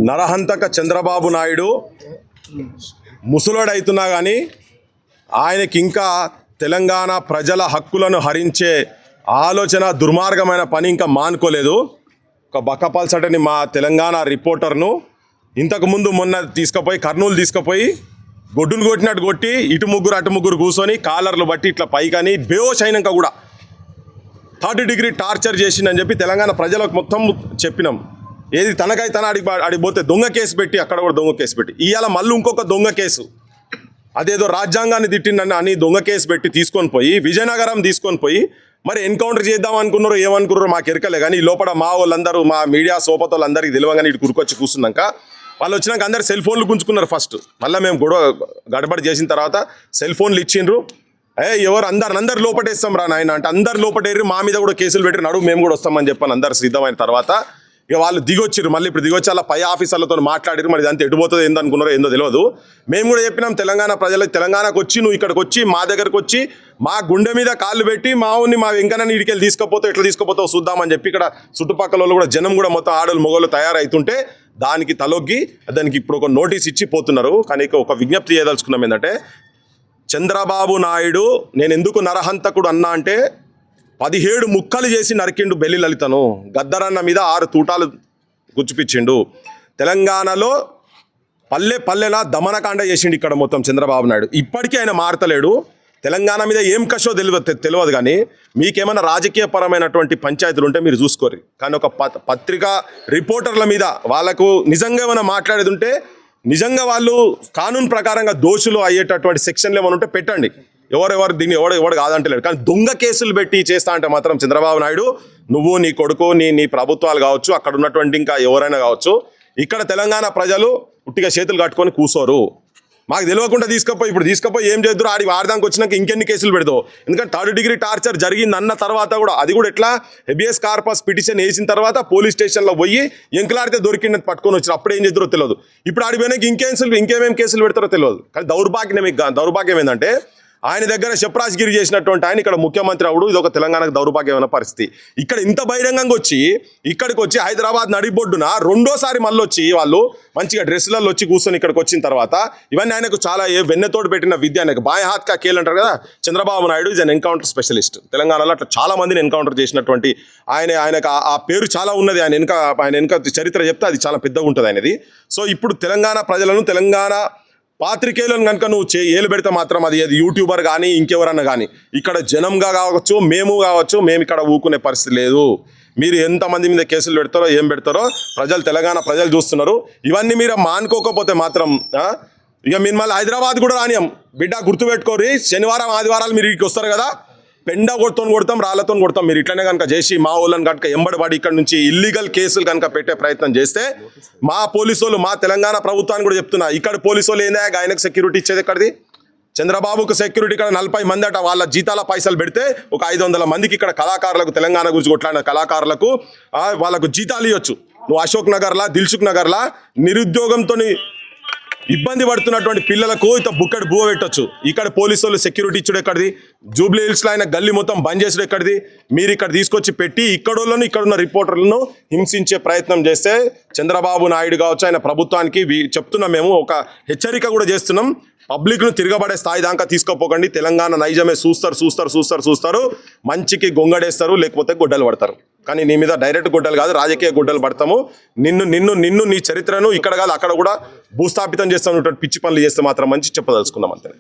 నరహంతక చంద్రబాబు నాయుడు ముసలోడైతున్నా కానీ ఆయనకి ఇంకా తెలంగాణ ప్రజల హక్కులను హరించే ఆలోచన దుర్మార్గమైన పని ఇంకా మానుకోలేదు. ఒక బక్కపల్సటని మా తెలంగాణ రిపోర్టర్ను ఇంతకుముందు మొన్న తీసుకుపోయి కర్నూలు తీసుకుపోయి గొడ్డును కొట్టినట్టు కొట్టి ఇటు ముగ్గురు అటు ముగ్గురు కూర్చొని కాలర్లు బట్టి ఇట్లా పైకని బేహోష్ అయినాక కూడా 3rd డిగ్రీ టార్చర్ చేసిందని చెప్పి తెలంగాణ ప్రజలకు మొత్తం చెప్పినాం. ఏది తనకై తన అడిగిపోతే దొంగ కేసు పెట్టి అక్కడ కూడా దొంగ కేసు పెట్టి ఇవాళ మళ్ళీ ఇంకొక దొంగ కేసు, అదేదో రాజ్యాంగాన్ని తిట్టిందని అని దొంగ కేసు పెట్టి తీసుకొని పోయి విజయనగరం తీసుకొని పోయి మరి ఎన్కౌంటర్ చేద్దాం అనుకున్నారో ఏమనుకున్నారో మాకు ఎరకలే. కానీ ఈ లోపల మా వాళ్ళందరూ మా మీడియా సోపతోళ్ళందరికీ తెలియగానే ఇటు కురుకొచ్చి కూర్చున్నాక వాళ్ళు వచ్చినాక అందరు సెల్ ఫోన్లు గుంజుకున్నారు ఫస్ట్. మళ్ళీ మేము గడబడి చేసిన తర్వాత సెల్ ఫోన్లు ఇచ్చిండ్రు. ఎవరు అందరు లోపటేస్తాం రా నాయన అంటే అందరు లోపటేరి మా మీద కూడా కేసులు పెట్టి నడువు మేము కూడా వస్తామని చెప్పాను. అందరు సిద్ధమైన తర్వాత ఇక వాళ్ళు దిగొచ్చారు. మళ్ళీ ఇప్పుడు దిగొచ్చి అలా పై ఆఫీసర్లతో మాట్లాడారు. మరి ఇదంతా ఎటుపోతుందో ఏందనుకున్నారో ఏందో తెలియదు. మేము కూడా చెప్పినాం తెలంగాణ ప్రజలకు, తెలంగాణకు వచ్చి నువ్వు ఇక్కడికి వచ్చి మా దగ్గరకు వచ్చి మా గుండె మీద కాళ్ళు పెట్టి మా వెంకన్న ఇడికెళ్ళి తీసుకుపోతావు ఎట్లా తీసుకుపోతావు చూద్దామని చెప్పి ఇక్కడ చుట్టుపక్కల వాళ్ళు కూడా జనం కూడా మొత్తం ఆడలు మొగోళ్ళు తయారవుతుంటే దానికి తలొగ్గి దానికి ఇప్పుడు ఒక నోటీస్ ఇచ్చి పోతున్నారు. కానీ ఒక విజ్ఞప్తి చేయదలుచుకున్నాం ఏంటంటే చంద్రబాబు నాయుడు నేను ఎందుకు నరహంతకుడు అన్నా అంటే 17 ముక్కలు చేసి నరికిండు బెల్లి లలితను. గద్దరన్న మీద 6 తూటాలు గుచ్చిపిచ్చిండు. తెలంగాణలో పల్లెలా దమనకాండ చేసిండు ఇక్కడ మొత్తం చంద్రబాబు నాయుడు. ఇప్పటికీ ఆయన మారతలేడు. తెలంగాణ మీద ఏం కషో తెలియదు కానీ మీకేమైనా రాజకీయ పరమైనటువంటి పంచాయతీలు ఉంటే మీరు చూసుకోరు. కానీ ఒక పత్రికా రిపోర్టర్ల మీద వాళ్ళకు నిజంగా ఏమైనా మాట్లాడేది ఉంటే నిజంగా వాళ్ళు కానూన్ ప్రకారంగా దోషులు అయ్యేటటువంటి సెక్షన్లు ఏమైనా ఉంటే పెట్టండి. ఎవరెవరు దీన్ని ఎవడు కాదంటలేడు. కానీ దొంగ కేసులు పెట్టి చేస్తా అంటే మాత్రం చంద్రబాబు నాయుడు నువ్వు నీ కొడుకు నీ ప్రభుత్వాలు కావచ్చు అక్కడ ఉన్నటువంటి ఇంకా ఎవరైనా కావచ్చు ఇక్కడ తెలంగాణ ప్రజలు ఉట్టిగా చేతులు కట్టుకొని కూర్చోరు. మాకు తెలియకుండా తీసుకుపోయి ఏం చేద్దరు ఆడదానికి వచ్చినాక ఇంకెన్ని కేసులు పెడతావు. ఎందుకంటే 3rd డిగ్రీ టార్చర్ జరిగింది అన్న తర్వాత కూడా అది కూడా ఎట్లా హెబియస్ కార్పస్ పిటిషన్ వేసిన తర్వాత పోలీస్ స్టేషన్లో పోయి ఎంకలాడితే దొరికిందని పట్టుకొని వచ్చారు. అప్పుడు ఏం చేద్దరో తెలియదు. ఇప్పుడు ఆడిపోయినాక ఇంకేమేం కేసులు పెడతారో తెలియదు. కానీ దౌర్భాగ్యం ఏంటంటే ఆయన దగ్గర శప్రాజ్గిరి చేసినటువంటి ఆయన ఇక్కడ ముఖ్యమంత్రి అవడు ఇది ఒక తెలంగాణకు దౌర్భాగ్యమైన పరిస్థితి. ఇక్కడ ఇంత బహిరంగంగా వచ్చి ఇక్కడికి వచ్చి హైదరాబాద్ నడిబొడ్డున రెండోసారి మళ్ళీ వచ్చి వాళ్ళు మంచిగా డ్రెస్సులలో వచ్చి కూర్చొని ఇక్కడికి వచ్చిన తర్వాత ఇవన్నీ ఆయనకు చాలా వెన్నెతోడు పెట్టిన విద్య. ఆయనకు బాయ్ హాత్ కా కేల్ అంటారు కదా. Chandrababu Naidu is an encounter specialist. తెలంగాణలో అట్లా చాలా మందిని ఎన్కౌంటర్ చేసినటువంటి ఆయనకు ఆ పేరు చాలా ఉన్నది. ఆయన వెనుక చరిత్ర చెప్తే అది చాలా పెద్దగా ఉంటుంది ఆయనది. సో ఇప్పుడు తెలంగాణ ప్రజలను తెలంగాణ పాత్రికేయులను కనుక నువ్వు ఏలు పెడితే మాత్రం అది యూట్యూబర్ కానీ ఇంకెవరన్నా కానీ ఇక్కడ జనంగా కావచ్చు మేము ఇక్కడ ఊకునే పరిస్థితి లేదు. మీరు ఎంతమంది మీద కేసులు పెడతారో ఏం పెడతారో తెలంగాణ ప్రజలు చూస్తున్నారు. ఇవన్నీ మీరు మానుకోకపోతే మాత్రం ఇక మీరు మళ్ళీ హైదరాబాద్ కూడా రానియం బిడ్డ గుర్తుపెట్టుకోరి. శనివారం ఆదివారాలు మీరు ఇక్కడికి వస్తారు కదా పెండ కొడతాం రాళ్లతో కొడతాం. మీరు ఇట్లనే కనుక చేసి మా వాళ్ళని కనుక ఎంబడబడి ఇక్కడ నుంచి ఇల్లీగల్ కేసులు కనుక పెట్టే ప్రయత్నం చేస్తే మా పోలీసు వాళ్ళు మా తెలంగాణ ప్రభుత్వాన్ని కూడా చెప్తున్నా ఇక్కడ పోలీసు వాళ్ళు ఏందా ఆయనకు సెక్యూరిటీ ఇచ్చేది ఎక్కడిది. చంద్రబాబుకు సెక్యూరిటీ ఇక్కడ 40 మంది అట వాళ్ళ జీతాల పైసలు పెడితే ఒక 500 మందికి ఇక్కడ కళాకారులకు తెలంగాణ గురించి కొట్లాడిన కళాకారులకు వాళ్ళకు జీతాలు ఇవ్వచ్చు. నువ్వు అశోక్ నగర్లా దిల్సుఖ్ నగర్లా నిరుద్యోగంతో ఇబ్బంది పడుతున్నటువంటి పిల్లలకు ఇంత బుక్కడి బువ్వ పెట్టచ్చు. ఇక్కడ పోలీసు వాళ్ళు సెక్యూరిటీ ఇచ్చుడు ఎక్కడిది. జూబ్లీ హిల్స్లో ఆయన గల్లీ మొత్తం బంద్ చేసుడు ఎక్కడిది. మీరు ఇక్కడ తీసుకొచ్చి పెట్టి ఇక్కడోళ్ళను ఇక్కడున్న రిపోర్టర్లను హింసించే ప్రయత్నం చేస్తే చంద్రబాబు నాయుడు కావచ్చు ఆయన ప్రభుత్వానికి చెప్తున్నాం. మేము ఒక హెచ్చరిక కూడా చేస్తున్నాం. పబ్లిక్ను తిరగబడే స్థాయి దాకా తీసుకోపోకండి. తెలంగాణ నైజమే చూస్తారు మంచికి గొంగడేస్తారు లేకపోతే గొడ్డలు పడతారు. కానీ నీ మీద డైరెక్ట్ గొడ్డలు కాదు రాజకీయ గొడ్డలు పడతాము. నిన్ను నీ చరిత్రను ఇక్కడ కాదు అక్కడ కూడా భూస్థాపితం చేస్తాను పిచ్చి పనులు చేస్తే మాత్రం మంచి చెప్పదలుచుకున్నాం అంతే.